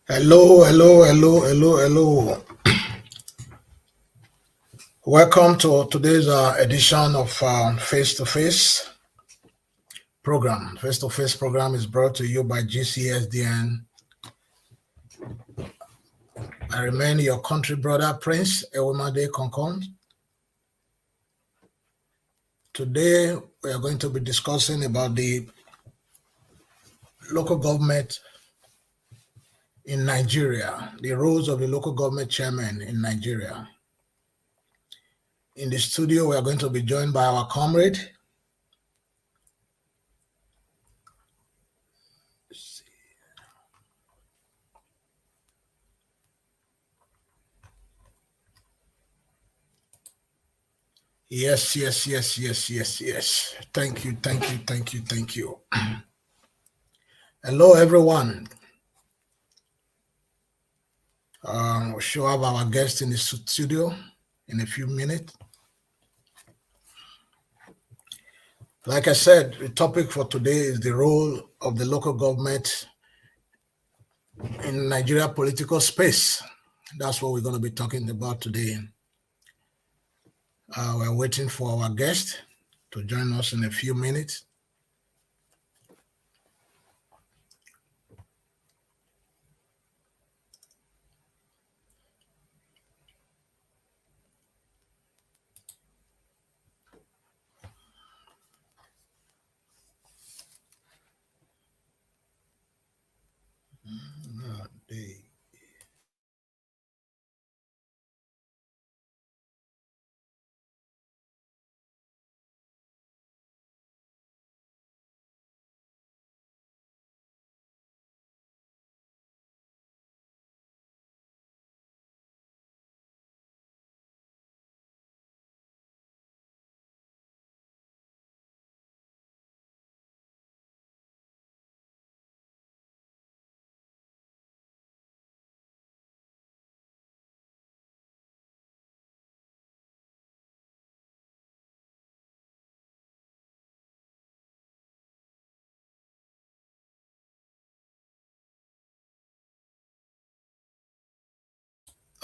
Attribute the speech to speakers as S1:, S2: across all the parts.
S1: Hello. Welcome to today's edition of Face to Face program. Face to Face program is brought to you by GCSDN. I remain your country brother, Prince Ewumade Konkon. Today, we are going to be discussing about the local government in Nigeria, the roles of the local government chairman in Nigeria. In the studio, we are going to be joined by our comrade. Yes. Thank you. Hello, everyone. We'll show up our guest in the studio in a few minutes. Like I said, the topic for today is the role of the local government in Nigeria political space. That's what we're going to be talking about today. We're waiting for our guest to join us in a few minutes.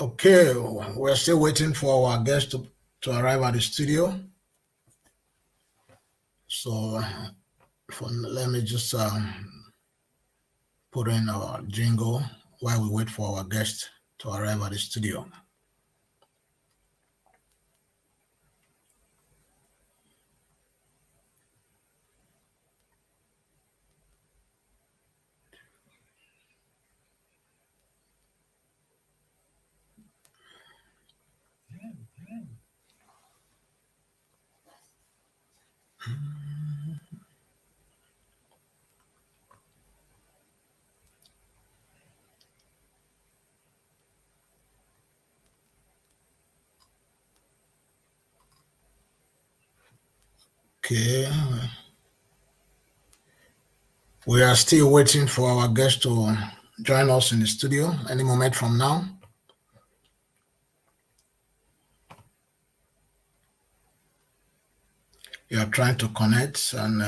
S1: Okay, we're still waiting for our guest to arrive at the studio. So let me just put in our jingle while we wait for our guest to arrive at the studio. Okay. We are still waiting for our guest to join us in the studio any moment from now. We are trying to connect and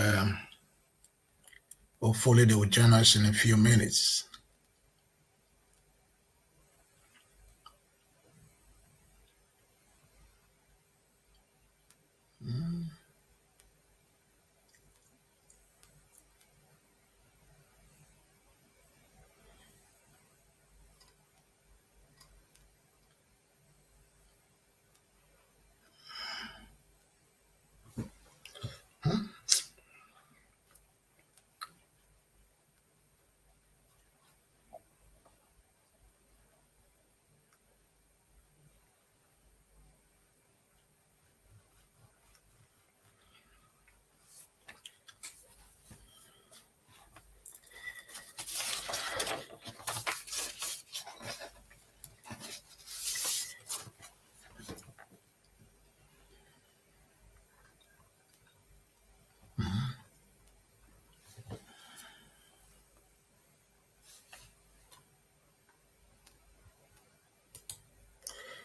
S1: hopefully they will join us in a few minutes.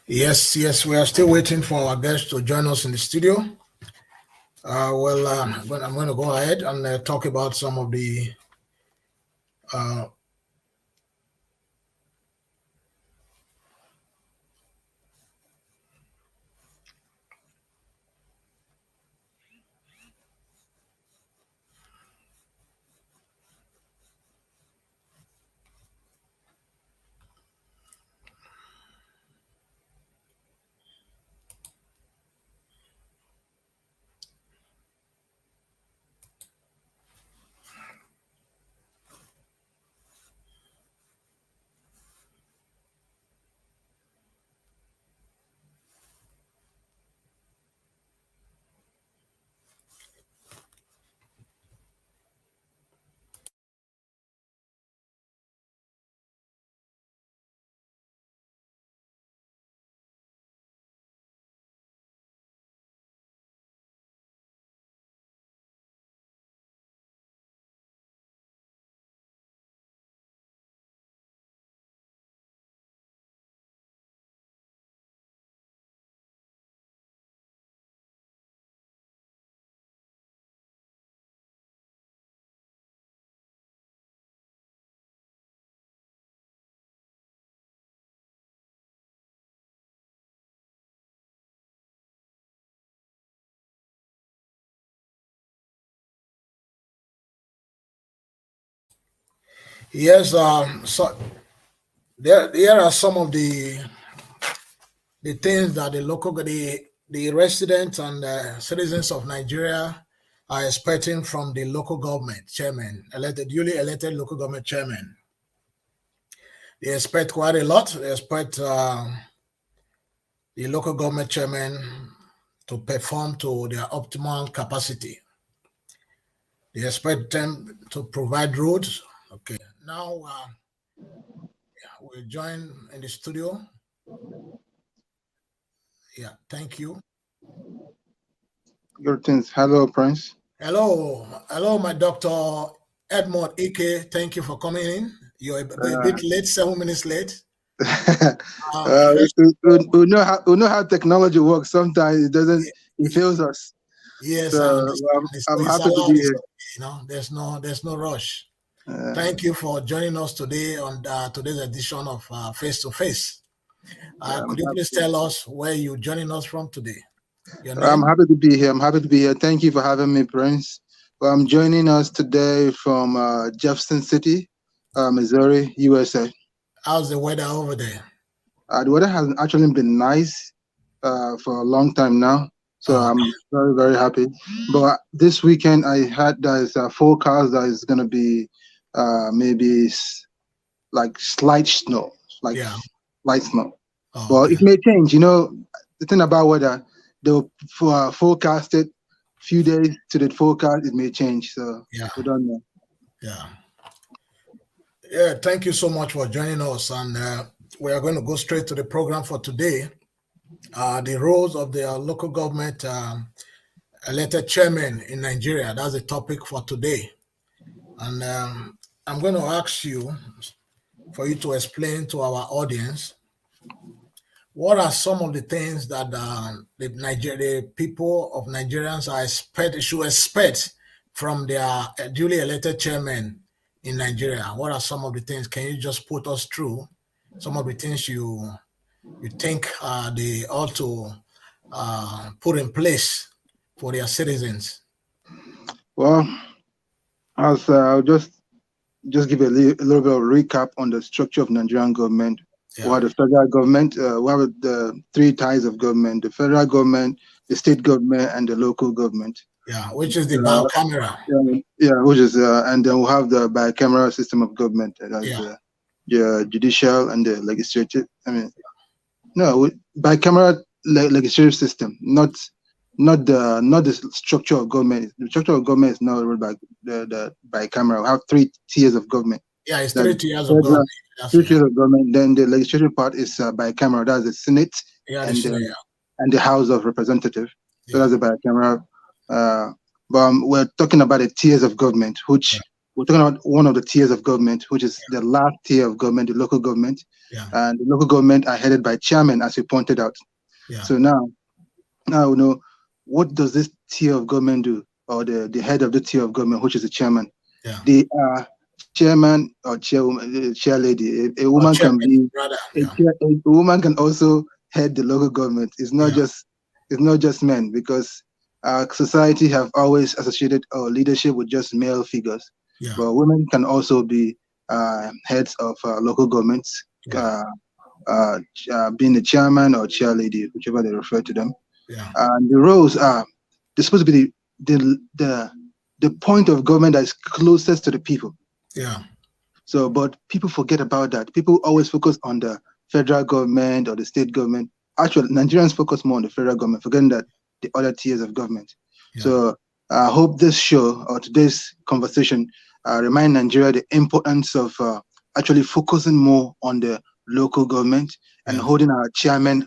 S1: Yes, we are still waiting for our guest to join us in the studio. I'm going to go ahead and talk about some of the Yes, so here are some of the things that the residents and citizens of Nigeria are expecting from the local government chairman, duly elected local government chairman. They expect quite a lot. They expect the local government chairman to perform to their optimal capacity. They expect them to provide roads. Okay, now we'll join in the studio. Yeah, thank you.
S2: Greetings. Hello, Prince.
S1: Hello, my Dr. Edmond Ike. Thank you for coming in. You're a bit late, 7 minutes late. Let's
S2: We know how technology works. Sometimes it doesn't. It fails us.
S1: Yes,
S2: So
S1: I understand.
S2: I'm
S1: It's
S2: happy to
S1: allowed.
S2: be
S1: It's
S2: here.
S1: okay, there's no rush.
S2: Uh,
S1: Thank you for joining us today on today's edition of Face to Face.
S2: I'm
S1: Could you please
S2: happy.
S1: tell us where you're joining us from today? Your
S2: I'm
S1: name?
S2: happy to be here. I'm happy to be here. Thank you for having me, Prince. Well, I'm joining us today from Jefferson City, Missouri, USA.
S1: How's the weather over there?
S2: The weather has actually been nice for a long time now, so
S1: Oh,
S2: I'm very, very happy. But this weekend, I had there's a forecast that is going to be maybe like slight snow, like
S1: yeah.
S2: light snow.
S1: Oh,
S2: But
S1: okay.
S2: it may change. You know, the thing about weather, they'll forecast it few days to the forecast, it may change. So
S1: Yeah.
S2: we don't know.
S1: Yeah. Yeah. Thank you so much for joining us. And we are going to go straight to the program for today. The roles of the local government elected chairman in Nigeria. That's the topic for today. And I'm going to ask you for you to explain to our audience what are some of the things that the people of Nigerians should expect from their duly elected chairman in Nigeria? What are some of the things? Can you just put us through some of the things you think they ought to put in place for their citizens?
S2: Well, I'll just give a little bit of recap on the structure of Nigerian government. We
S1: Yeah,
S2: have the federal government. We have the three ties of government: the federal government, the state government, and the local government.
S1: yeah, which is the
S2: Uh,
S1: biocamera.
S2: yeah, which is, and then we'll have the bicameral system of government. That's
S1: Yeah,
S2: the judicial and the legislative. I mean, no, bicameral legislative system, not the structure of government. The structure of government is not ruled by the bicameral. We have three tiers of government.
S1: yeah, it's
S2: That
S1: 3 tiers of
S2: federal,
S1: government. That's
S2: three
S1: yeah,
S2: tiers of government. Then the legislative part is bicameral. That's the Senate
S1: yeah, the
S2: and
S1: scenario.
S2: the and the House of Representatives. So
S1: Yeah,
S2: that's a bicameral. Uh, but we're talking about the tiers of government,
S1: yeah,
S2: which we're talking about one of the tiers of government, which is the last tier of government, the local government.
S1: yeah,
S2: And the local government are headed by chairmen, as you pointed out.
S1: yeah,
S2: So now we know what does this tier of government do, or the head of the tier of government, which is the chairman.
S1: yeah.
S2: The chairman or chairwoman, chair lady, a
S1: Or
S2: woman can
S1: chairman,
S2: be
S1: rather.
S2: a,
S1: Yeah,
S2: a woman can also head the local government.
S1: yeah,
S2: It's not just men, because society have always associated leadership with just male figures,
S1: yeah,
S2: but women can also be heads of local governments,
S1: yeah,
S2: uh, being the chairman or chair lady, whichever they refer to them.
S1: yeah,
S2: And the roles are they're supposed to be the point of government that is closest to the people.
S1: yeah,
S2: So, but people forget about that. People always focus on the federal government or the state government. Actually, Nigerians focus more on the federal government, forgetting that the other tiers of government.
S1: yeah,
S2: So, I hope this show or today's conversation remind Nigeria the importance of actually focusing more on the local government and
S1: yeah,
S2: holding our chairmen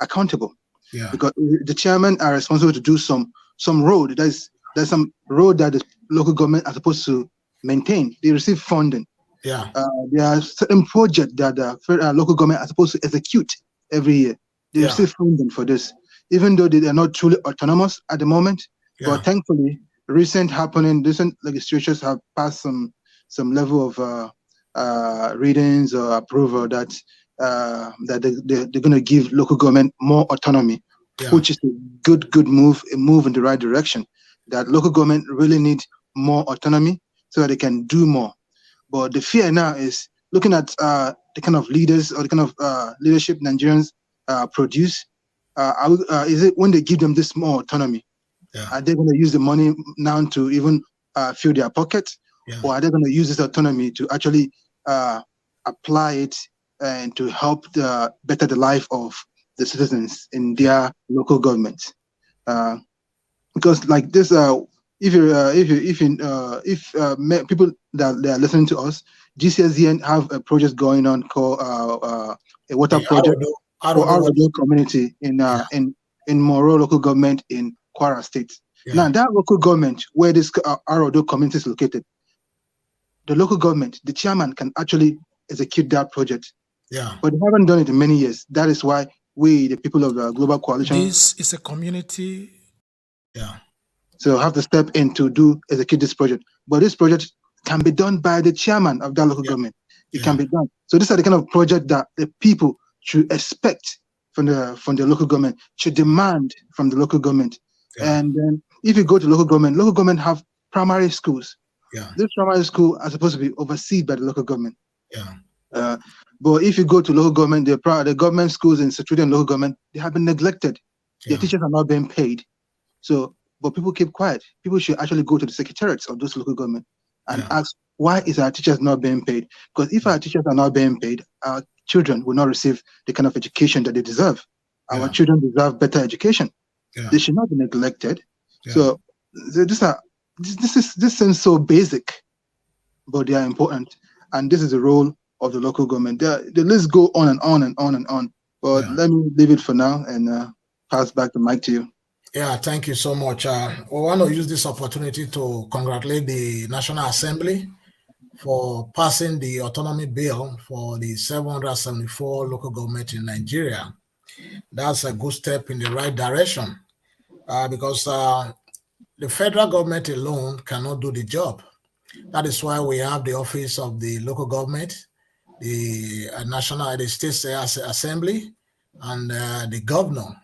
S2: accountable,
S1: yeah,
S2: because the chairmen are responsible to do some road. There's some road that the local government are supposed to maintain. They receive funding.
S1: yeah,
S2: There are certain projects that the local government are supposed to execute every year. They
S1: yeah,
S2: receive funding for this, even though they are not truly autonomous at the moment.
S1: yeah,
S2: But thankfully, recent legislatures have passed some level of readings or approval that they're going to give local government more autonomy,
S1: yeah,
S2: which is a good move, a move in the right direction. That local government really need more autonomy so that they can do more. But the fear now is looking at the kind of leaders or the kind of leadership Nigerians produce. Is it when they give them this more autonomy?
S1: Yeah.
S2: Are they going to use the money now to even fill their pockets, or are they going to use this autonomy to actually apply it and to help better the life of the citizens in their local government? Because like this, people that they are listening to us, GCSDN have a project going on called a water project for Arodo community in Moro local government in Kwara State.
S1: Yeah.
S2: Now that local government where this Arodo community is located, the local government, the chairman can actually execute that project.
S1: Yeah.
S2: But they haven't done it in many years. That is why we, the people of the Global Coalition,
S3: this is a community.
S1: Yeah.
S2: So have to step in to execute this project. But this project can be done by the chairman of that local government. It can be done. So these are the kind of project that the people should expect from the local government, should demand from the local government.
S1: Yeah.
S2: And then if you go to local government have primary schools.
S1: Yeah.
S2: This primary school are supposed to be overseen by the local government.
S1: Yeah.
S2: But if you go to local government, the government schools in Secretariat and local government, they have been neglected.
S1: Yeah.
S2: The teachers are not being paid. So, but people keep quiet. People should actually go to the secretariats of those local government and ask, why is our teachers not being paid? Because if our teachers are not being paid, our children will not receive the kind of education that they deserve. Our children deserve better education. They should not be neglected. So this seems so basic, but they are important. And this is the role of the local government. The list go on and on and on and on. But let me leave it for now and pass back the mic to you.
S1: Yeah, thank you so much. We want to use this opportunity to congratulate the National Assembly for passing the autonomy bill for the 774 local government in Nigeria. That's a good step in the right direction because the federal government alone cannot do the job. That is why we have the office of the local government, the state assembly, and the governor.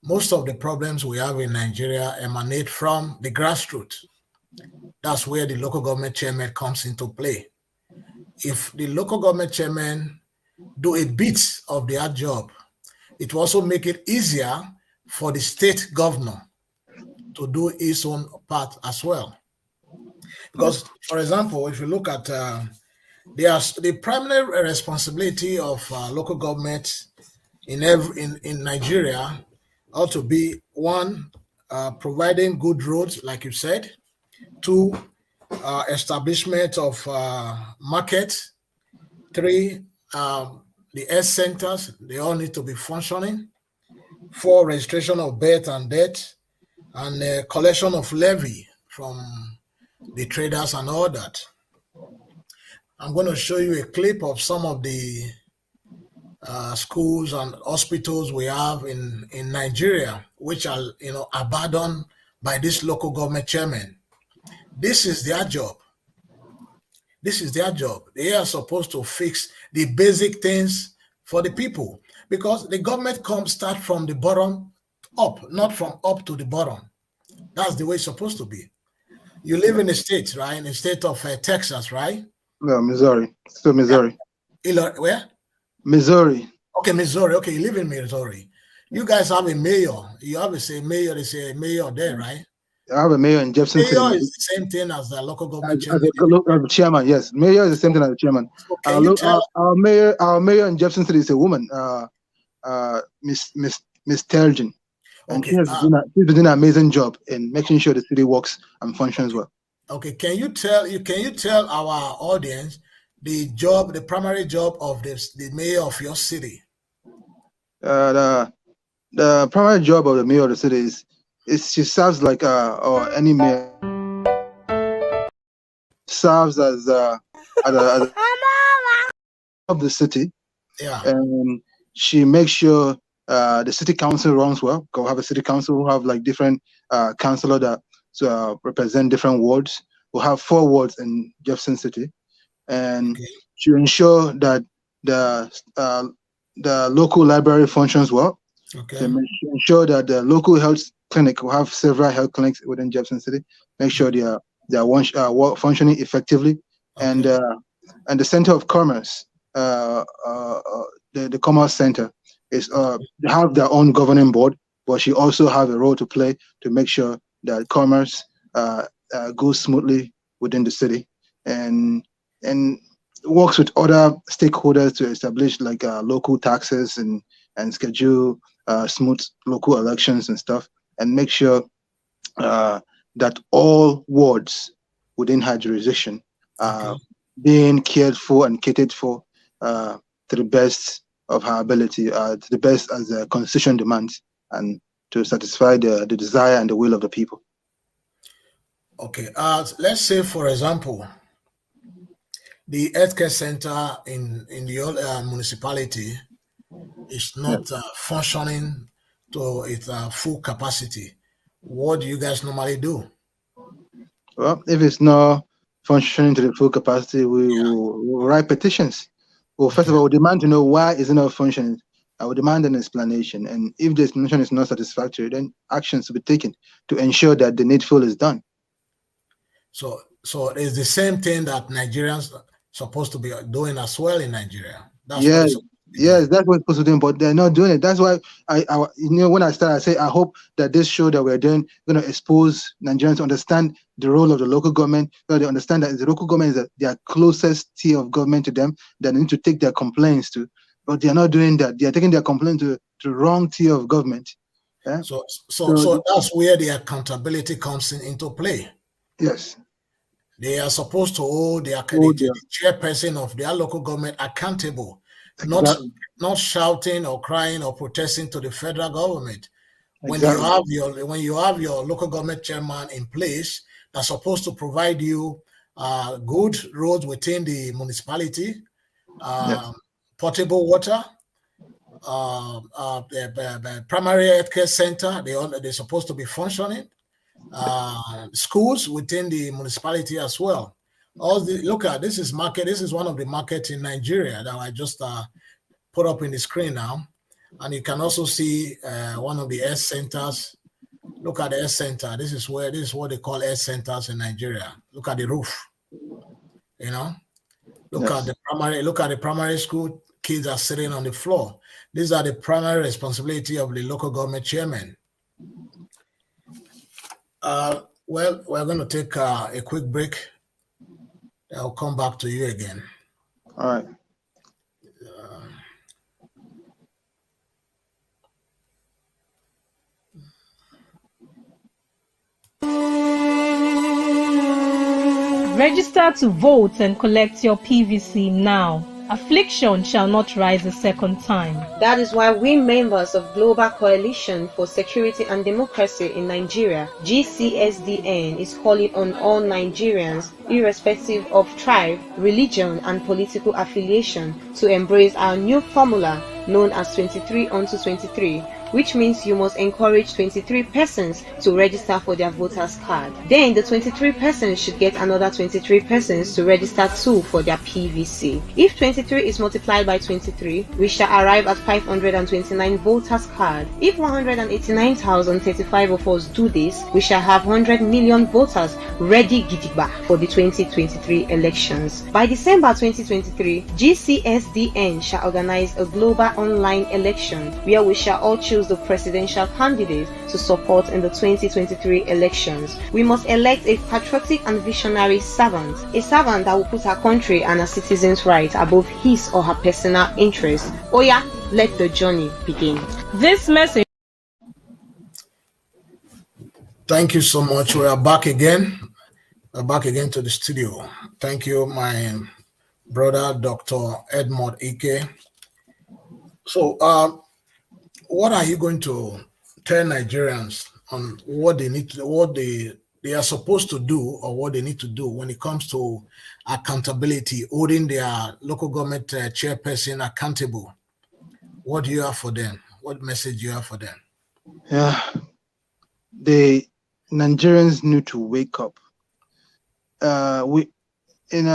S1: Most of the problems we have in Nigeria emanate from the grassroots. That's where the local government chairman comes into play. If the local government chairman do a bit of their job, it will also make it easier for the state governor to do his own part as well. Because, for example, if you look at the primary responsibility of local government in Nigeria ought to be one, providing good roads, like you said. Two, establishment of markets. Three, the health centers, they all need to be functioning. Four, registration of birth and death, and collection of levy from the traders and all that. I'm going to show you a clip of some of the schools and hospitals we have in Nigeria, which are abandoned by this local government chairman. This is their job. This is their job. They are supposed to fix the basic things for the people, because the government start from the bottom up, not from up to the bottom. That's the way it's supposed to be. You live in the state, right? In the state of Texas, right?
S2: No, Missouri. Still Missouri.
S1: Yeah. Where?
S2: Missouri.
S1: Okay, Missouri. Okay, you live in Missouri. You guys have a mayor. You have a mayor. They say mayor there, right?
S2: I have a mayor in Jefferson City.
S1: Mayor is the same thing as the local government
S2: chairman. As a chairman, yes. Mayor is the same thing as the chairman.
S1: So can you tell
S2: our mayor in Jefferson City is a woman, Miss Terjin. And
S1: okay,
S2: she's been doing an amazing job in making sure the city works and functions well.
S1: Okay, can you tell our audience the primary job of the mayor of your city?
S2: The primary job of the mayor of the city is she serves like or any mayor serves as of the city.
S1: Yeah.
S2: And she makes sure the city council runs well. Go have a city council who have like different councillors that represent different wards. We'll have 4 wards in Jefferson City, and to ensure that the local library functions well.
S1: Okay.
S2: To ensure that the local health clinic will have several health clinics within Jefferson City. Make sure they are functioning effectively. and the Center of Commerce, the Commerce Center, is they have their own governing board, but she also have a role to play to make sure that commerce goes smoothly within the city, and works with other stakeholders to establish like local taxes and schedule smooth local elections and stuff, and make sure that all wards within her jurisdiction are being cared for and catered for to the best of her ability, to the best as the constitution demands, and to satisfy the desire and the will of the people.
S1: Okay. Let's say, for example, the healthcare center in the old municipality is not functioning to its full capacity. What do you guys normally do?
S2: Well, if it's not functioning to the full capacity, we'll write petitions. Well, first of all, we demand to know why is it not functioning. I will demand an explanation, and if the explanation is not satisfactory, then actions will be taken to ensure that the needful is done.
S1: So it's the same thing that Nigerians are supposed to be doing as well in Nigeria.
S2: Yes, that's what it's supposed to do, but they're not doing it. That's why I when I started, I say I hope that this show that we're doing going to expose Nigerians to understand the role of the local government, so they understand that the local government is their closest tier of government to them, that they need to take their complaints to. But they are not doing that. They are taking their complaint to the wrong tier of government. Yeah?
S1: So that's where the accountability comes into play.
S2: Yes.
S1: They are supposed to hold the chairperson of their local government accountable, not shouting or crying or protesting to the federal government. When you have your local government chairman in place that's supposed to provide you good roads within the municipality, potable water, the primary healthcare center, they're supposed to be functioning. Schools within the municipality as well. Look at this is market. This is one of the markets in Nigeria that I just put up in the screen now, and you can also see one of the health centers. Look at the health center. This is what they call health centers in Nigeria. Look at the roof. You know, look at the primary school. Kids are sitting on the floor. These are the primary responsibility of the local government chairman. Well, we're going to take a quick break. I'll come back to you again.
S2: All right.
S4: Register to vote and collect your PVC now. Affliction shall not rise a second time.
S5: That is why we members of Global Coalition for Security and Democracy in Nigeria, GCSDN, is calling on all Nigerians, irrespective of tribe, religion, and political affiliation, to embrace our new formula known as 23 unto 23, which means you must encourage 23 persons to register for their voters card. Then the 23 persons should get another 23 persons to register too for their PVC. If 23 is multiplied by 23, we shall arrive at 529 voters card. If 189,035 of us do this, we shall have 100 million voters ready gidigba for the 2023 elections. By December 2023, GCSDN shall organize a global online election where we shall all choose the presidential candidate to support in the 2023 elections. We must elect a patriotic and visionary servant, a servant that will put our country and our citizens' rights above his or her personal interests. Oya, let the journey begin.
S4: This message.
S1: Thank you so much. We are back again. We're back again to the studio. Thank you, my brother, Dr. Edmond Ike. So, what are you going to tell Nigerians on what they need to, what they are supposed to do, or what they need to do when it comes to accountability, holding their local government chairperson accountable? What do you have for them? What message do you have for them?
S2: Yeah, the Nigerians need to wake up. We in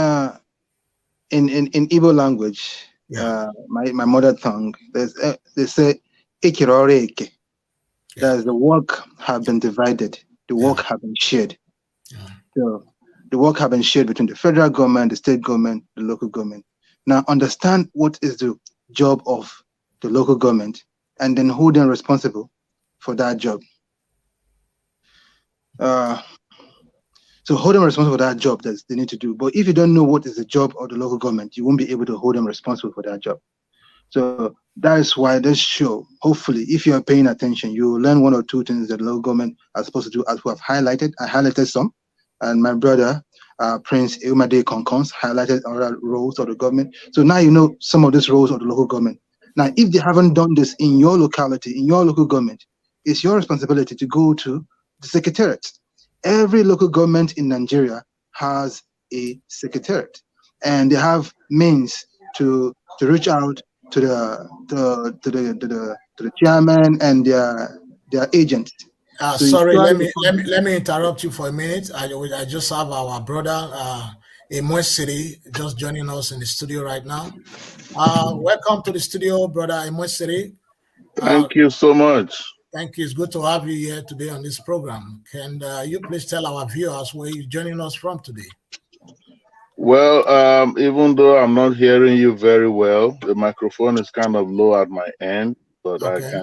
S2: Igbo language, my mother tongue, they say Ikirore. That the work have been divided, the work have been shared. So The work have been shared between the federal government, the state government, the local government. Now understand what is the job of the local government and then hold them responsible for that job. So hold them responsible for that job that they need to do. But if you don't know what is the job of the local government, you won't be able to hold them responsible for that job. So that is why this show, hopefully, if you are paying attention, you will learn one or two things that the local government are supposed to do, as we have highlighted. I highlighted some, and my brother, Prince Eumade Konkons, highlighted other roles of the government. So now you know some of these roles of the local government. Now, if they haven't done this in your locality, in your local government, it's your responsibility to go to the secretariat. Every local government in Nigeria has a secretariat, and they have means to reach out to the chairman and their agents. So
S1: Sorry, let me interrupt you for a minute. I just have our brother Emoy City just joining us in the studio right now. Welcome to the studio, brother Emoy City.
S6: Thank you so much.
S1: Thank you. It's good to have you here today on this program. Can you please tell our viewers where you're joining us from today?
S6: Well, even though I'm not hearing you very well, the microphone is kind of low at my end, but okay.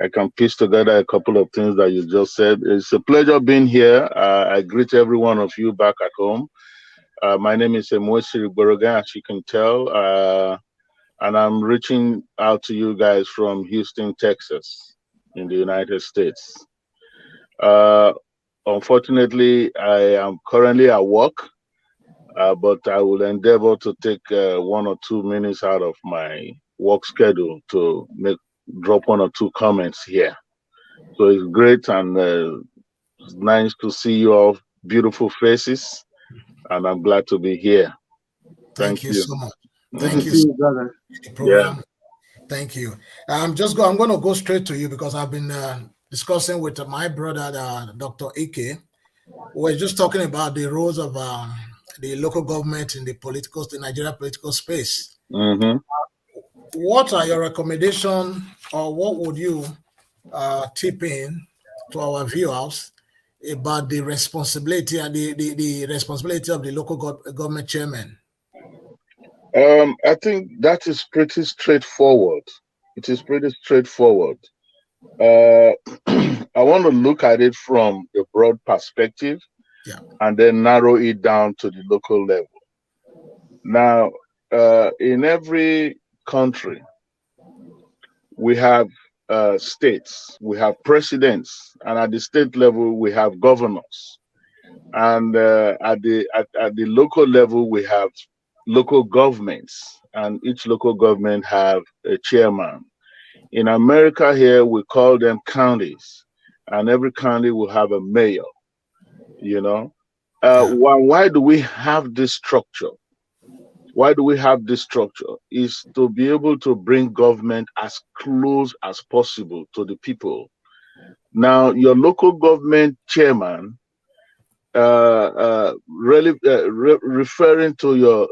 S6: I can piece together a couple of things that you just said. It's a pleasure being here. I greet every one of you back at home. My name is Emoy Boroga, as you can tell, and I'm reaching out to you guys from Houston, Texas, in the United States. Unfortunately, I am currently at work. But I will endeavor to take 1 or 2 minutes out of my work schedule to drop 1 or 2 comments here. So it's great and it's nice to see you all beautiful faces, and I'm glad to be here.
S1: Thank you so much. Thank you, so much.
S6: Yeah.
S1: Thank you. I'm going to go straight to you because I've been discussing with my brother, Dr. Ike. We're just talking about the roles of the local government in the Nigeria political space.
S6: Mm-hmm.
S1: What are your recommendations, or what would you tip in to our viewers about the responsibility and the responsibility of the local government chairman?
S6: I think that is pretty straightforward. It is pretty straightforward. I want to look at it from a broad perspective, and then narrow it down to the local level. Now, in every country, we have states, we have presidents, and at the state level, we have governors. And at the local level, we have local governments, and each local government have a chairman. In America here, we call them counties, and every county will have a mayor, you know. Why do we have this structure? Why do we have this structure? Is to be able to bring government as close as possible to the people. Now, your local government chairman, referring to your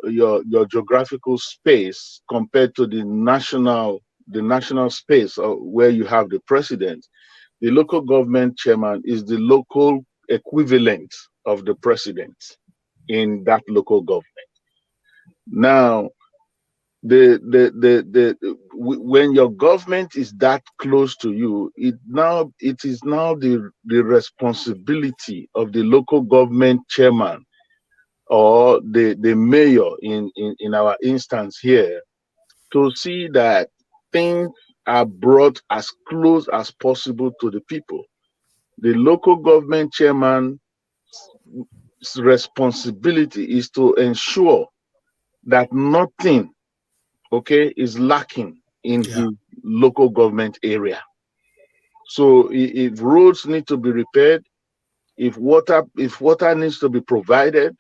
S6: geographical space compared to the national space where you have the president, the local government chairman is the local equivalent of the president in that local government. Now, when your government is that close to you, it is now the responsibility of the local government chairman or the mayor in our instance here to see that things are brought as close as possible to the people. The local government chairman's responsibility is to ensure that nothing is lacking in his local government area. So if roads need to be repaired, if water needs to be provided,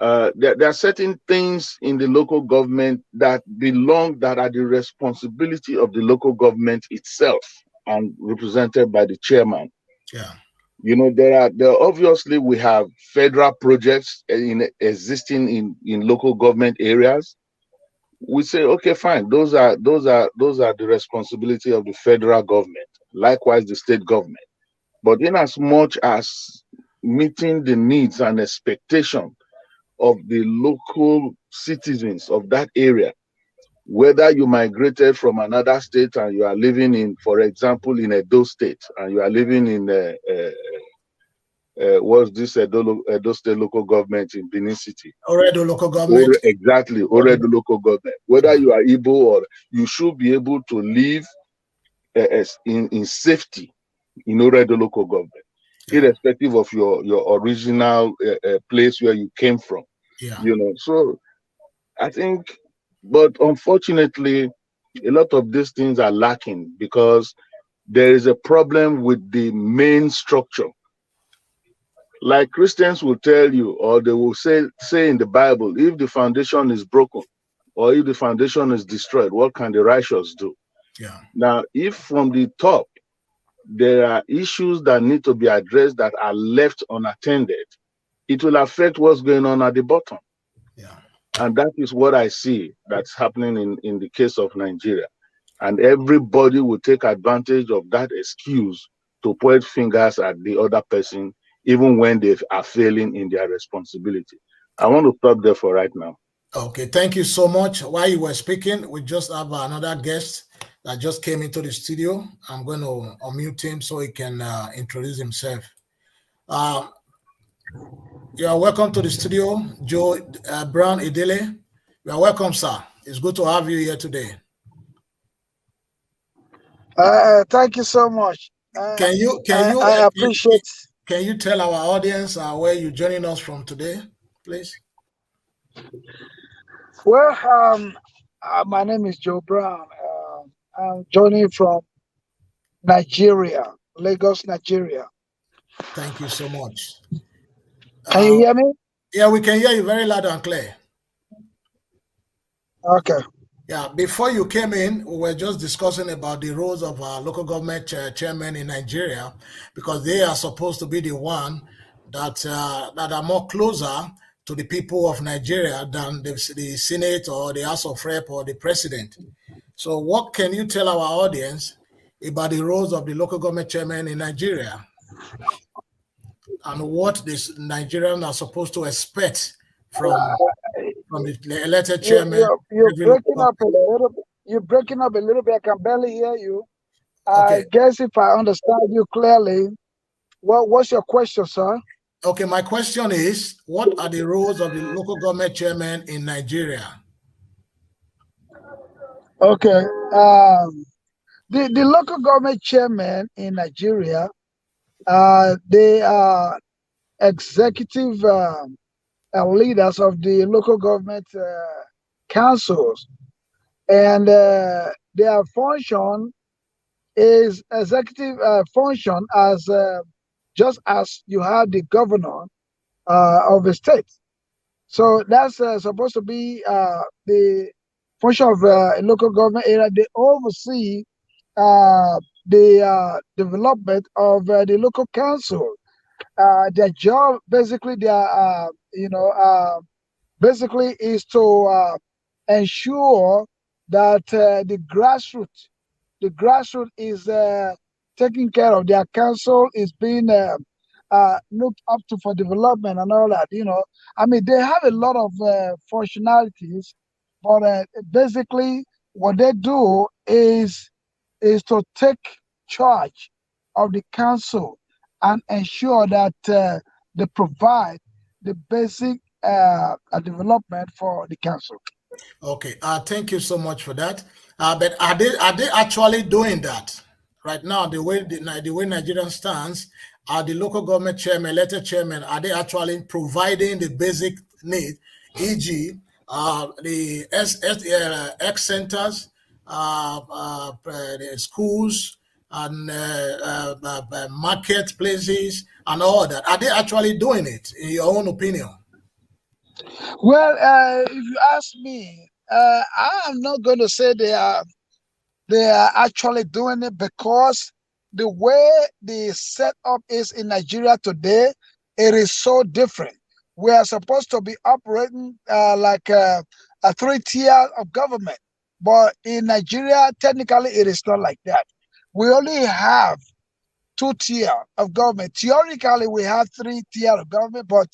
S6: there are certain things in the local government that are the responsibility of the local government itself and represented by the chairman.
S1: Yeah.
S6: You know, there obviously we have federal projects existing in local government areas. We say, okay, fine, those are the responsibility of the federal government, likewise the state government. But in as much as meeting the needs and expectation of the local citizens of that area. Whether you migrated from another state and you are living in, for example, in Edo State, and you are living in what's this Edo State local government in Benin City?
S1: Already local government.
S6: Exactly, already local government. Whether you are Igbo or you should be able to live in safety in already local government, irrespective of your original place where you came from.
S1: Yeah.
S6: You know, so I think, but unfortunately, a lot of these things are lacking because there is a problem with the main structure. Like Christians will tell you, or they will say in the Bible, if the foundation is broken or if the foundation is destroyed, what can the righteous do?
S1: Yeah.
S6: Now, if from the top there are issues that need to be addressed that are left unattended, it will affect what's going on at the bottom.
S1: Yeah.
S6: And that is what I see that's happening in the case of Nigeria. And everybody will take advantage of that excuse to point fingers at the other person, even when they are failing in their responsibility. I want to stop there for right now.
S1: Okay, thank you so much. While you were speaking, we just have another guest that just came into the studio. I'm going to unmute him so he can introduce himself. You are welcome to the studio, Joe Brown Idele. You are welcome, sir. It's good to have you here today.
S7: Thank you so much. I appreciate.
S1: Can you tell our audience where you're joining us from today, please?
S7: Well, my name is Joe Brown. I'm joining from Nigeria, Lagos, Nigeria.
S1: Thank you so much.
S7: Can you hear me?
S1: Yeah, we can hear you very loud and clear.
S7: Okay.
S1: Yeah, before you came in, we were just discussing about the roles of our local government chairmen in Nigeria, because they are supposed to be the one that are more closer to the people of Nigeria than the Senate or the House of Rep or the president. So what can you tell our audience about the roles of the local government chairman in Nigeria and what the Nigerians are supposed to expect from the elected chairman?
S7: You're breaking up a little bit. You're breaking up a little bit. I can barely hear you.
S1: Okay.
S7: I guess if I understand you clearly, what's your question, sir?
S1: Okay, my question is, what are the roles of the local government chairman in Nigeria?
S7: Okay. The local government chairman in Nigeria, they are executive leaders of the local government councils, and their function is executive function as just as you have the governor of the state. So that's supposed to be the function of a local government area. They oversee the development of the local council. Their job basically, basically is to ensure that the grassroots is taking care of. Their council is being looked up to for development and all that. I mean, they have a lot of functionalities, but basically what they do is to take charge of the council and ensure that they provide the basic development for the council.
S1: Okay, thank you so much for that. But are they actually doing that right now? The way Nigeria stands, are the local government chairman, elected chairman, are they actually providing the basic need, e.g., the X centers, the schools, and marketplaces, and all that? Are they actually doing it, in your own opinion?
S7: Well, if you ask me, I am not going to say they are actually doing it, because the way the setup is in Nigeria today, it is so different. We are supposed to be operating like a three-tier of government, but in Nigeria, technically, it is not like that. We only have two-tier of government. Theoretically, we have three-tier of government, but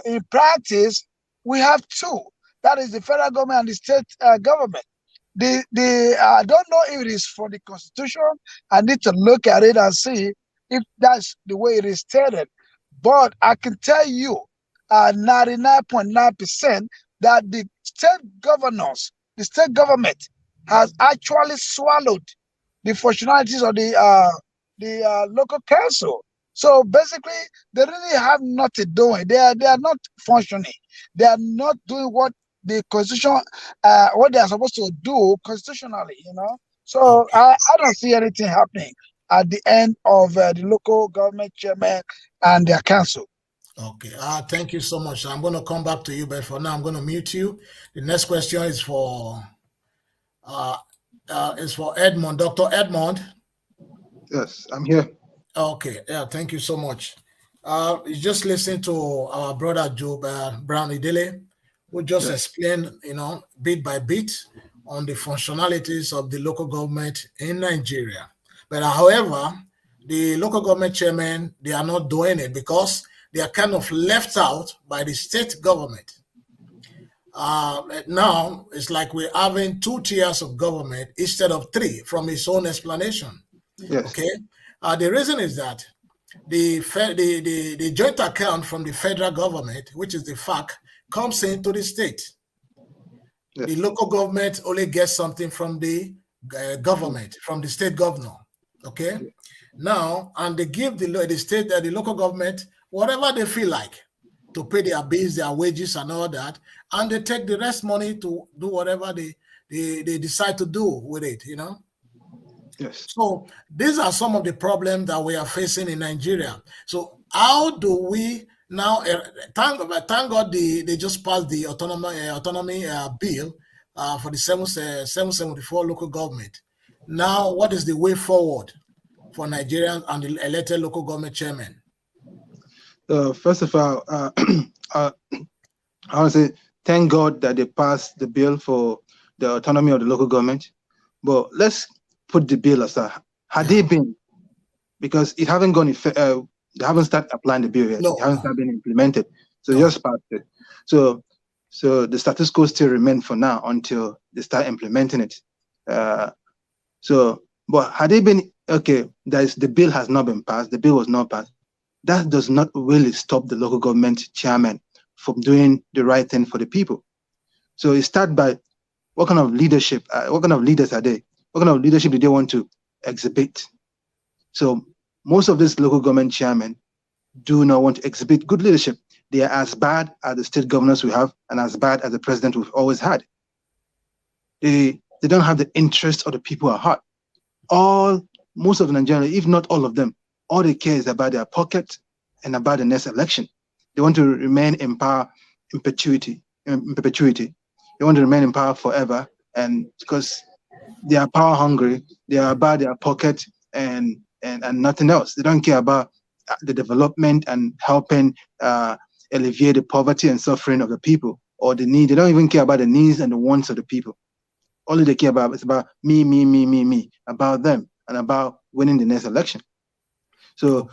S7: in practice, we have two. That is the federal government and the state government. I don't know if it is for the constitution. I need to look at it and see if that's the way it is stated. But I can tell you 99.9% that the state governors, the state government has actually swallowed the functionalities of the local council. So basically, they really have nothing doing. They are not functioning. They are not doing what the constitution, what they are supposed to do constitutionally. So
S1: Okay.
S7: I don't see anything happening at the end of the local government chairman and their council.
S1: Okay. Thank you so much. I'm going to come back to you, but for now, I'm going to mute you. The next question is for Edmond, Dr. Edmond.
S2: Yes, I'm here.
S1: Okay. Yeah. Thank you so much. You just listened to our brother Job Brown Idele, who just
S2: Yes.
S1: explained, bit by bit on the functionalities of the local government in Nigeria. But however, the local government chairmen, they are not doing it because they are kind of left out by the state government. Now, it's like we're having two tiers of government instead of three from his own explanation.
S2: Yes.
S1: Okay. The reason is that the joint account from the federal government, which is the FAC, comes into the state.
S2: Yes.
S1: The local government only gets something from the government, from the state governor. Okay. Now, and they give the state, the local government, whatever they feel like to pay their bills, their wages, and all that, and they take the rest money to do whatever they decide to do with it.
S2: Yes.
S1: So these are some of the problems that we are facing in Nigeria. So how do we now? Thank God they just passed the autonomy bill for the 774 local government. Now, what is the way forward for Nigerians and the elected local government chairmen?
S2: First of all, I want to say thank God that they passed the bill for the autonomy of the local government. But let's put the bill aside. Had they been, because it haven't gone, they haven't started applying the bill yet.
S1: No.
S2: It hasn't started being implemented. So
S1: No.
S2: just passed it. So the status quo still remains for now until they start implementing it. But had they been, okay, the bill has not been passed, the bill was not passed. That does not really stop the local government chairman from doing the right thing for the people. So it starts by what kind of leadership, what kind of leaders are they? What kind of leadership do they want to exhibit? So most of these local government chairmen do not want to exhibit good leadership. They are as bad as the state governors we have and as bad as the president we've always had. They don't have the interest of the people at heart. Most of the Nigerians, if not all of them, all they care is about their pocket and about the next election. They want to remain in power in perpetuity. They want to remain in power forever, and because they are power hungry, they are about their pocket and nothing else. They don't care about the development and helping alleviate the poverty and suffering of the people or the need. They don't even care about the needs and the wants of the people. All they care about is about me, about them and about winning the next election. So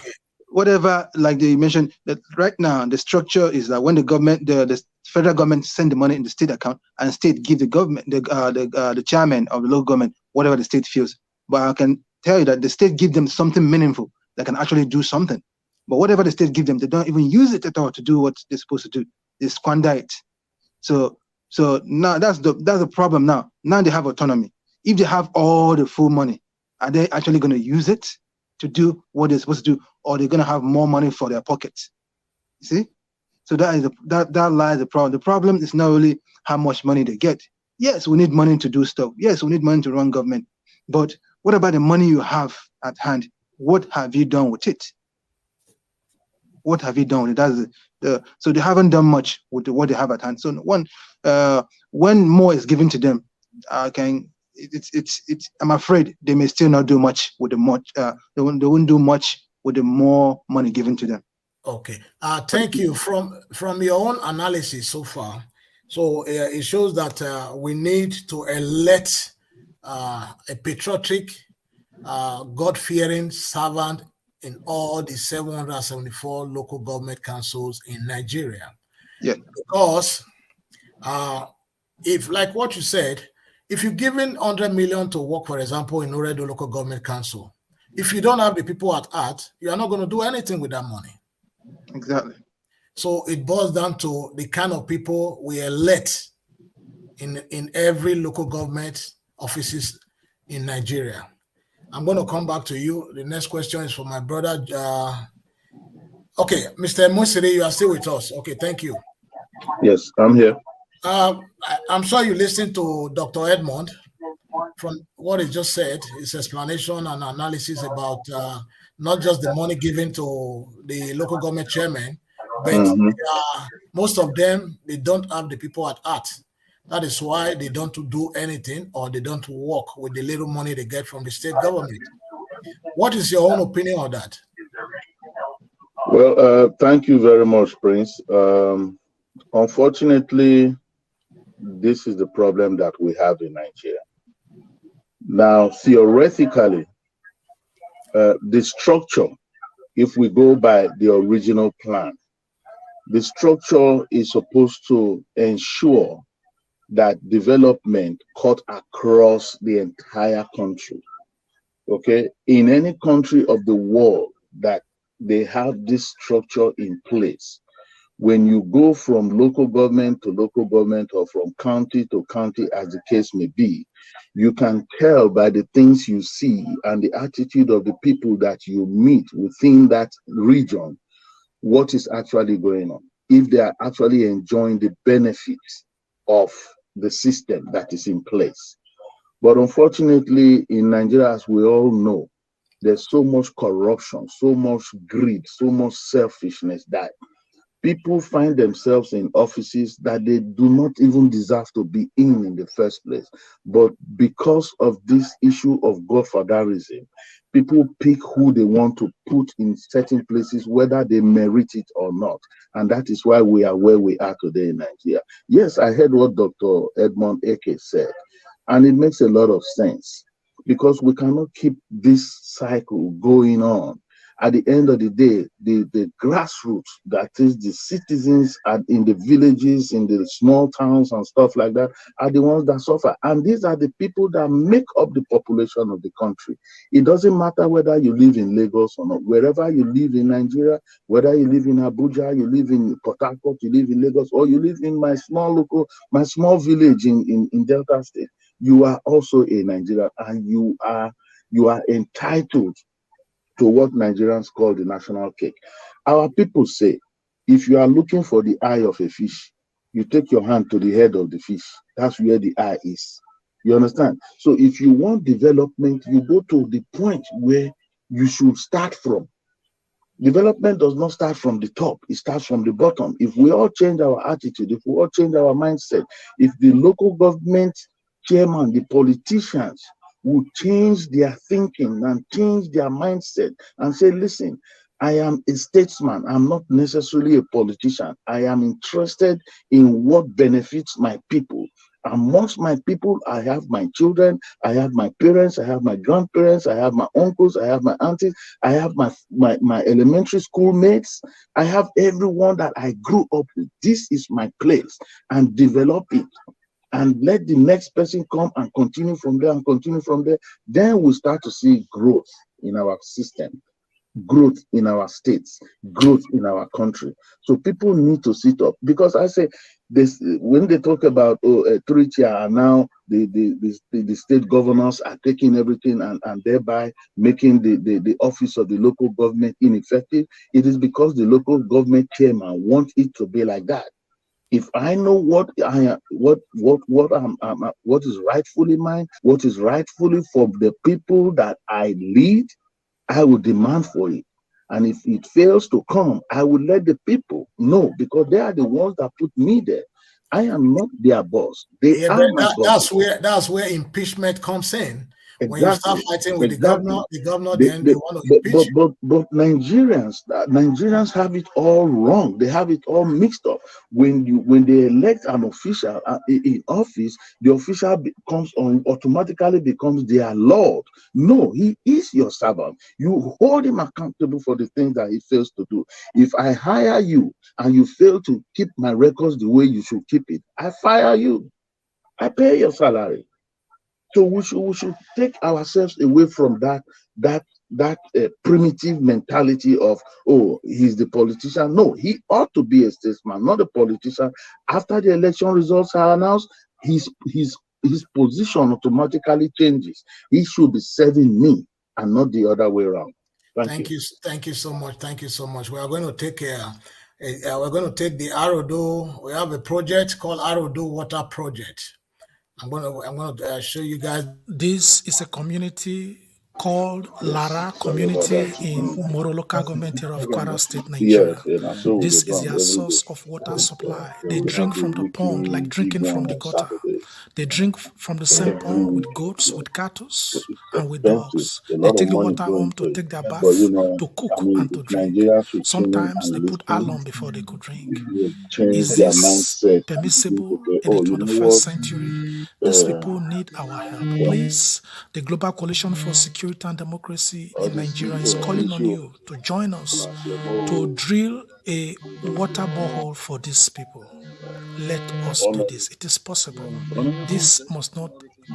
S2: whatever, like they mentioned, that right now the structure is that when the government, the federal government send the money in the state account and state give the government, the chairman of the local government, whatever the state feels. But I can tell you that the state give them something meaningful that can actually do something. But whatever the state give them, they don't even use it at all to do what they're supposed to do. They squander it. So now that's the problem now. Now they have autonomy. If they have all the full money, are they actually going to use it to do what they're supposed to do, or they're going to have more money for their pockets? You see? So that lies the problem. The problem is not really how much money they get. Yes, we need money to do stuff. Yes, we need money to run government. But what about the money you have at hand? What have you done with it? What have you done with it? So they haven't done much with what they have at hand. So when more is given to them, I'm afraid they may still not do much with the much. They won't do much with the more money given to them.
S1: Okay. Thank you. From your own analysis so far, so it shows that we need to elect a patriotic, God-fearing servant in all the 774 local government councils in Nigeria.
S2: Yeah.
S1: Because if, like what you said, if you're given 100 million to work, for example, in Oredo local government council, if you don't have the people at heart, you are not going to do anything with that money.
S2: Exactly.
S1: So it boils down to the kind of people we elect in every local government offices in Nigeria. I'm going to come back to you. The next question is for my brother. Okay, Mr. Musiri, you are still with us. Okay, thank you.
S6: Yes, I'm here.
S1: I'm sure you listened to Dr. Edmond from what he just said, his explanation and analysis about not just the money given to the local government chairman, but most of them, they don't have the people at heart. That is why they don't do anything or they don't work with the little money they get from the state government. What is your own opinion on that?
S6: Well, thank you very much, Prince. Unfortunately, this is the problem that we have in Nigeria. Now, theoretically, the structure, if we go by the original plan, the structure is supposed to ensure that development cut across the entire country. Okay, in any country of the world that they have this structure in place, when you go from local government to local government or from county to county, as the case may be, you can tell by the things you see and the attitude of the people that you meet within that region what is actually going on, if they are actually enjoying the benefits of the system that is in place. But unfortunately, in Nigeria, as we all know, there's so much corruption, so much greed, so much selfishness that people find themselves in offices that they do not even deserve to be in the first place. But because of this issue of godfatherism, people pick who they want to put in certain places, whether they merit it or not. And that is why we are where we are today in Nigeria. Yes, I heard what Dr. Edmond Eke said, and it makes a lot of sense because we cannot keep this cycle going on. At the end of the day, the grassroots, that is the citizens in the villages, in the small towns and stuff like that, are the ones that suffer. And these are the people that make up the population of the country. It doesn't matter whether you live in Lagos or not. Wherever you live in Nigeria, whether you live in Abuja, you live in Port Harcourt, you live in Lagos, or you live in my small village in Delta State, you are also a Nigerian, and you are entitled to what Nigerians call the national cake. Our people say, if you are looking for the eye of a fish, you take your hand to the head of the fish. That's where the eye is. You understand? So if you want development, you go to the point where you should start from. Development does not start from the top. It starts from the bottom. If we all change our attitude, if we all change our mindset, if the local government chairman, the politicians, would change their thinking and change their mindset and say, listen, I am a statesman. I'm not necessarily a politician. I am interested in what benefits my people. Amongst my people, I have my children, I have my parents, I have my grandparents, I have my uncles, I have my aunties, I have my elementary school mates. I have everyone that I grew up with. This is my place, and develop it. And let the next person come and continue from there and continue from there. Then we start to see growth in our system, growth in our states, growth in our country. So people need to sit up, because I say this when they talk about 3 tier, and now the state governors are taking everything and thereby making the office of the local government ineffective. It is because the local government chairman wants it to be like that. If I know what is rightfully mine, what is rightfully for the people that I lead, I will demand for it. And if it fails to come, I will let the people know, because they are the ones that put me there. I am not their boss. They are my boss.
S1: That's where impeachment comes in. When you start
S6: Exactly.
S1: fighting with
S6: Exactly.
S1: the governor then they want to impeach you.
S6: But Nigerians have it all wrong. They have it all mixed up. When they elect an official in office, the official automatically becomes their lord. No, he is your servant. You hold him accountable for the things that he fails to do. If I hire you and you fail to keep my records the way you should keep it, I fire you. I pay your salary. So we should take ourselves away from that primitive mentality of, oh, he's the politician. No, he ought to be a statesman, not a politician. After the election results are announced, his position automatically changes. He should be serving me and not the other way around. Thank you.
S1: Thank you so much. Thank you so much. We are going to take we're going to take the Arodo. We have a project called Arodo Water Project. I'm going to show you guys.
S3: This is a community called Lara Community in Moro Local Government area of Kwara State, Nigeria. This is their source of water supply. They drink from the pond like drinking from the gutter. They drink from the same pond with goats, with cattle, and with dogs. They take the water home to take their bath, to cook, and to drink. Sometimes they put alum before they could drink. Is this permissible in the 21st century? These people need our help. Please, the Global Coalition for Security and Democracy in Nigeria is calling on you to join us to drill a water borehole for these people. Let us do this. It is possible. This must not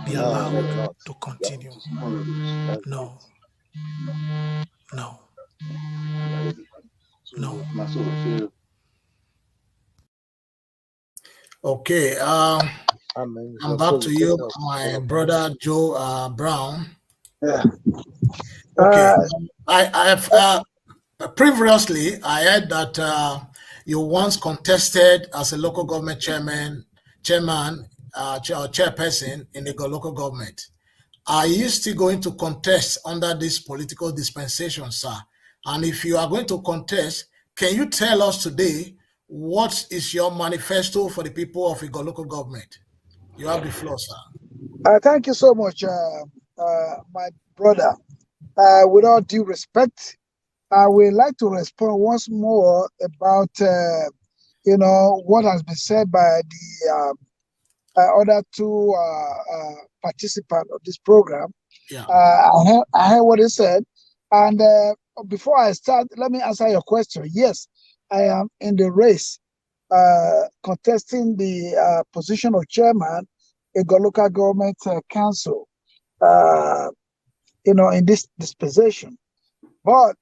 S3: be allowed to continue. No. No. No.
S1: Okay. I'm back to you, my brother Joe Brown. Okay. I have previously I heard that you once contested as a local government chairman, or chairperson in the local government. Are you still going to contest under this political dispensation, sir? And if you are going to contest, can you tell us today what is your manifesto for the people of Igbo local government? You have the floor, sir.
S7: Thank you so much, my brother. With all due respect, I would like to respond once more about what has been said by the other two participants of this program.
S1: Yeah.
S7: I heard what he said, and before I start, let me answer your question. Yes, I am in the race, contesting the position of chairman in the local government council. In this dispensation, but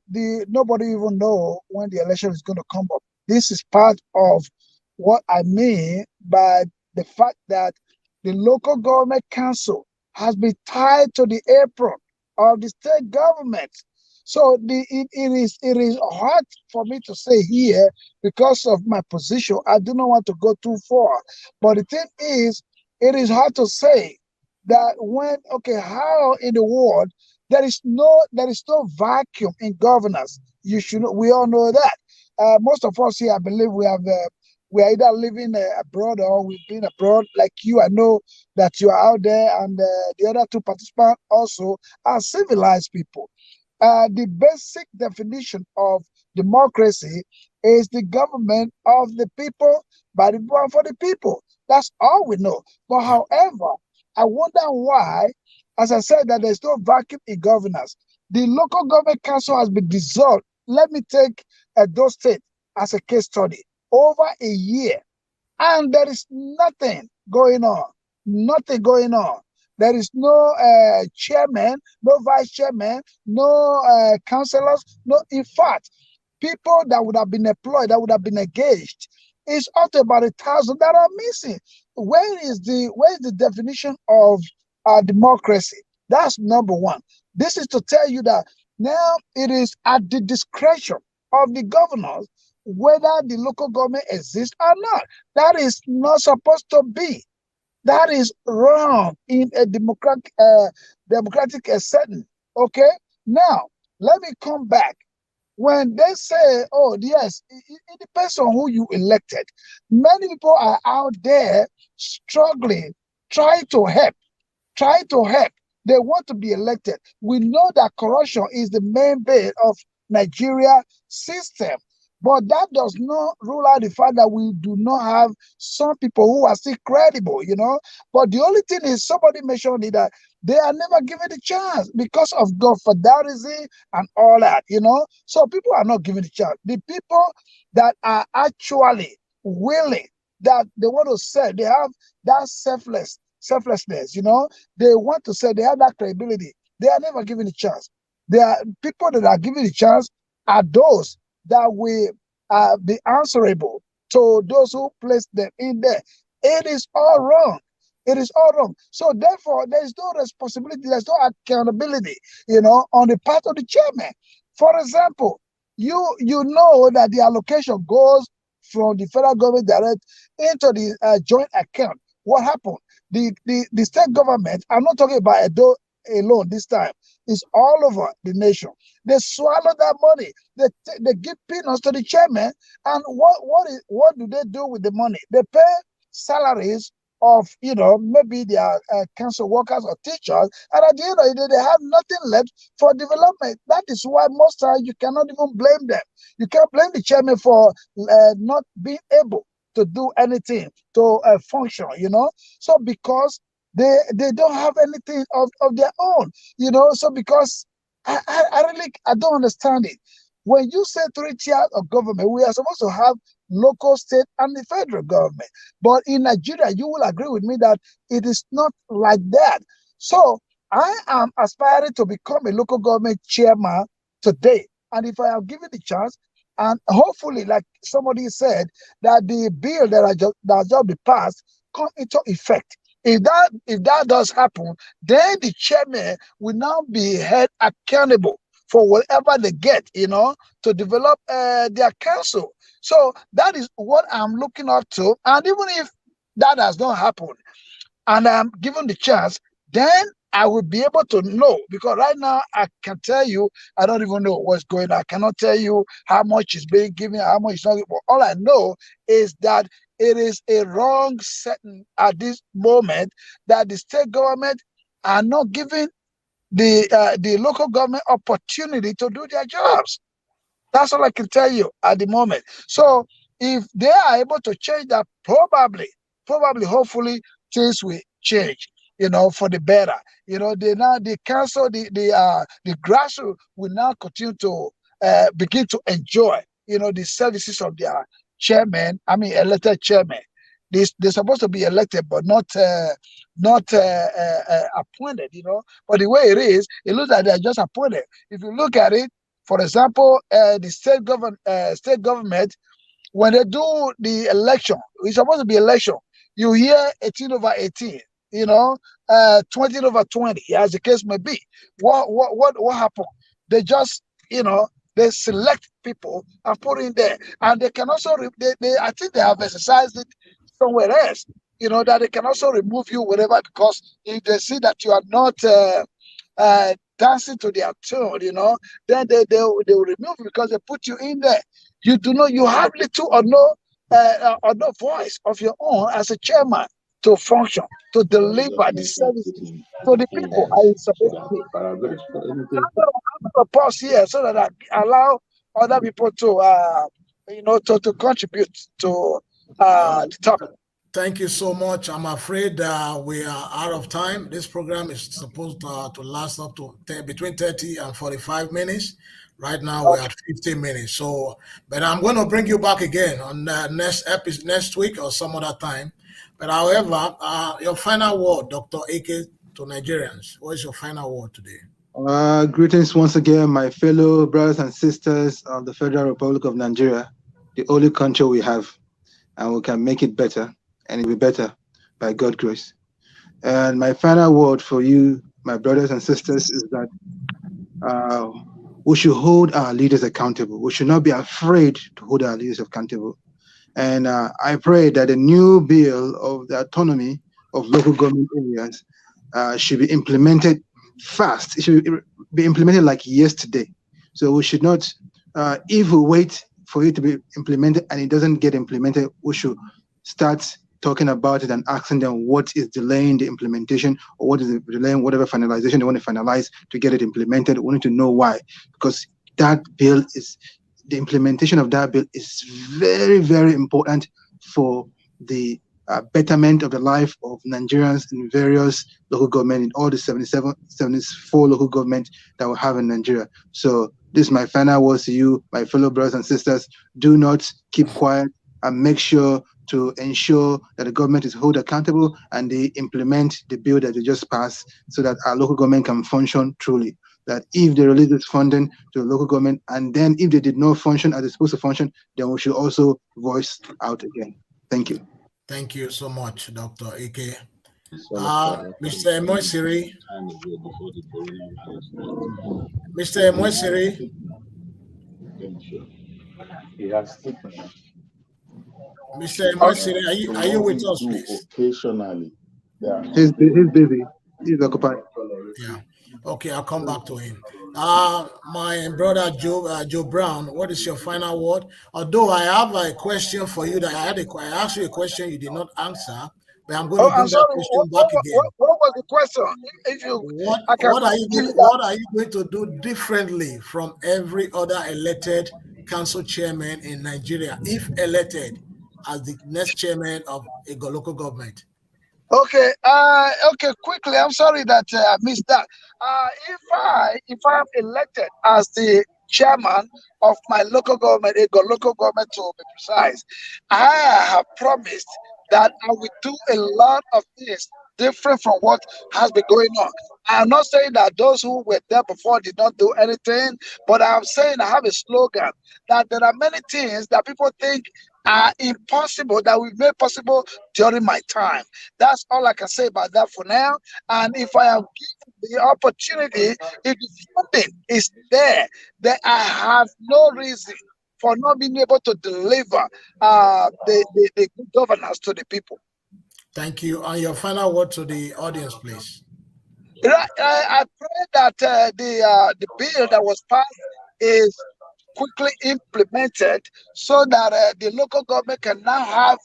S7: nobody even know when the election is going to come up. This is part of what I mean by the fact that the local government council has been tied to the apron of the state government. So it is hard for me to say here because of my position. I do not want to go too far, but the thing is, it is hard to say that how in the world there is no vacuum in governance. We all know that. Most of us here, I believe, we are either living abroad or we've been abroad. Like you, I know that you are out there, and the other two participants also are civilized people. The basic definition of democracy is the government of the people, by the people, and for the people. That's all we know. But however, I wonder why, as I said, that there's no vacuum in governance. The local government council has been dissolved. Let me take those states as a case study. Over a year, and there is nothing going on. Nothing going on. There is no chairman, no vice chairman, no councillors. No, in fact, people that would have been employed, that would have been engaged, is up to about 1,000 that are missing. Where is the definition of democracy? That's number one. This is to tell you that now it is at the discretion of the governors whether the local government exists or not. That is not supposed to be. That is wrong in a democratic setting. Okay? Now, let me come back. When they say, oh, yes, it depends on who you elected. Many people are out there struggling, trying to help. They want to be elected. We know that corruption is the main bane of Nigeria system. But that does not rule out the fact that we do not have some people who are still credible, But the only thing is, somebody mentioned it, that they are never given the chance because of godfatherism and all that, So people are not given the chance. The people that are actually willing, that they want to say, they have that selflessness, They want to say they have that credibility. They are never given a chance. There are people that are given a chance are those that will be answerable to those who place them in there. It is all wrong. It is all wrong. So therefore, there is no responsibility, there's no accountability, on the part of the chairman. For example, you know that the allocation goes from the federal government direct into the joint account. What happened? The state government, I'm not talking about Edo alone this time, it's all over the nation. They swallow that money. They give peanuts to the chairman. And what do they do with the money? They pay salaries of, maybe their council workers or teachers. And at the end of the day, they have nothing left for development. That is why most times you cannot even blame them. You can't blame the chairman for not being able to do anything to function, So because they don't have anything of their own, So because I really don't understand it. When you say 3 tiers of government, we are supposed to have local, state, and the federal government. But in Nigeria, you will agree with me that it is not like that. So I am aspiring to become a local government chairman today. And if I am given the chance, and hopefully, like somebody said, that the bill that has just been passed come into effect. If that does happen, then the chairman will now be held accountable for whatever they get, to develop their council. So that is what I'm looking up to. And even if that has not happened, and I'm given the chance, then I will be able to know. Because right now, I can tell you, I don't even know what's going on. I cannot tell you how much is being given, how much is not. But all I know is that it is a wrong setting at this moment, that the state government are not giving the local government opportunity to do their jobs. That's all I can tell you at the moment. So if they are able to change that, probably, hopefully, things will change, for the better. The council, the grassroots will now continue to begin to enjoy, the services of their chairman. I mean, elected chairman. They're supposed to be elected, but not appointed. But the way it is, it looks like they're just appointed. If you look at it, for example, the state government, when they do the election, it's supposed to be election. You hear 18 over 18, 20 over 20, as the case may be. What happened? They just, they select people and put in there, and they can also I think they have exercised it somewhere else. That they can also remove you wherever, because if they see that you are not dancing to their tune, then they will remove you because they put you in there. You have little or no voice of your own as a chairman to function, to deliver the services to the people how it's supposed to be. I'm going to pause here so that I allow other people to to contribute to the topic.
S1: Thank you so much. I'm afraid we are out of time. This program is supposed to last up to between 30 and 45 minutes. Right now, we're at 15 minutes. So, but I'm going to bring you back again on next episode, next week or some other time. But however, your final word, Dr. Eke, to Nigerians. What is your final word today?
S2: Greetings once again, my fellow brothers and sisters of the Federal Republic of Nigeria, the only country we have, and we can make it better. And it will be better by God's grace. And my final word for you, my brothers and sisters, is that we should hold our leaders accountable. We should not be afraid to hold our leaders accountable. And I pray that the new bill of the autonomy of local government areas should be implemented fast. It should be implemented like yesterday. So we should not, if we wait for it to be implemented and it doesn't get implemented, we should start talking about it and asking them what is delaying the implementation or what is delaying whatever finalization they want to finalize to get it implemented. We need to know why, because that bill is, the implementation of that bill is very, very important for the betterment of the life of Nigerians in various local government, in all the 74 local governments that we have in Nigeria. So this is my final words to you, my fellow brothers and sisters. Do not keep quiet and make sure to ensure that the government is held accountable and they implement the bill that they just passed so that our local government can function truly. That if they release this funding to the local government, and then if they did not function as they're supposed to function, then we should also voice out again. Thank you.
S1: Thank you so much, Dr. Ike. Mr. Emoisiri. Mr. Emoisiri. Mr. Emoisiri, are you with us, please?
S6: Occasionally.
S2: He's busy. He's occupied.
S1: Yeah. Okay, I'll come back to him. My brother Joe Brown, what is your final word? Although I have a question for you that I asked you a question you did not answer, but I'm going to bring that question back again.
S7: What was the question? If you,
S1: what are you going to do differently from every other elected council chairman in Nigeria, if elected as the next chairman of a local government?
S7: Okay. Okay. Quickly, I'm sorry that I missed that. If I'm elected as the chairman of my local government, a local government to be precise, I have promised that I will do a lot of things different from what has been going on. I'm not saying that those who were there before did not do anything, but I'm saying I have a slogan that there are many things that people think are impossible that we made possible during my time. That's all I can say about that for now. And if I am given the opportunity, if the funding is there, then I have no reason for not being able to deliver the good governance to the people.
S1: Thank you. And your final word to the audience, please.
S7: I pray that the bill that was passed is quickly implemented so that the local government can now have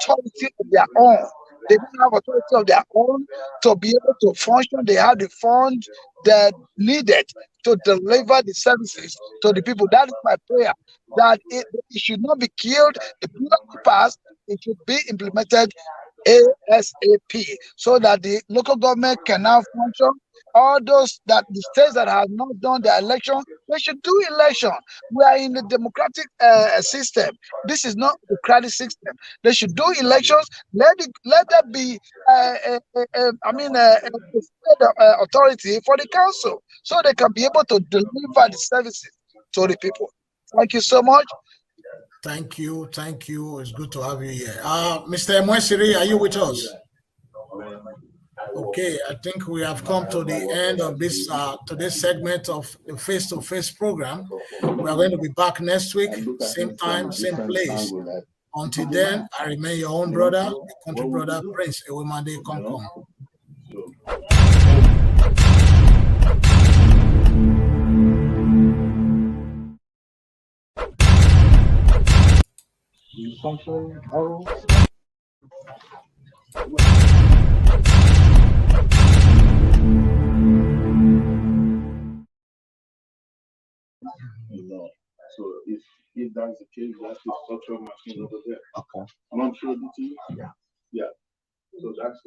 S7: authority of their own. They don't have authority of their own to be able to function. They have the funds that needed to deliver the services to the people. That is my prayer. That it should not be killed. The bill that passed, it should be implemented ASAP so that the local government can now function. All those that the states that have not done their election, they should do election. We are in the democratic system. This is not the democratic system. They should do elections. Let there be, authority for the council so they can be able to deliver the services to the people. Thank you so much.
S1: Thank you. Thank you. It's good to have you here. Mr. Emoisiri, are you with us? Okay, I think we have come to the end of this today's segment of the face-to-face program. We are going to be back next week, same time, same place. Until then, I remain your own brother, the country brother, Prince Ewemade Komkom.
S6: So if that's the case, that's the structural machine over there. Okay. I'm not sure the team. Yeah. Yeah. So that's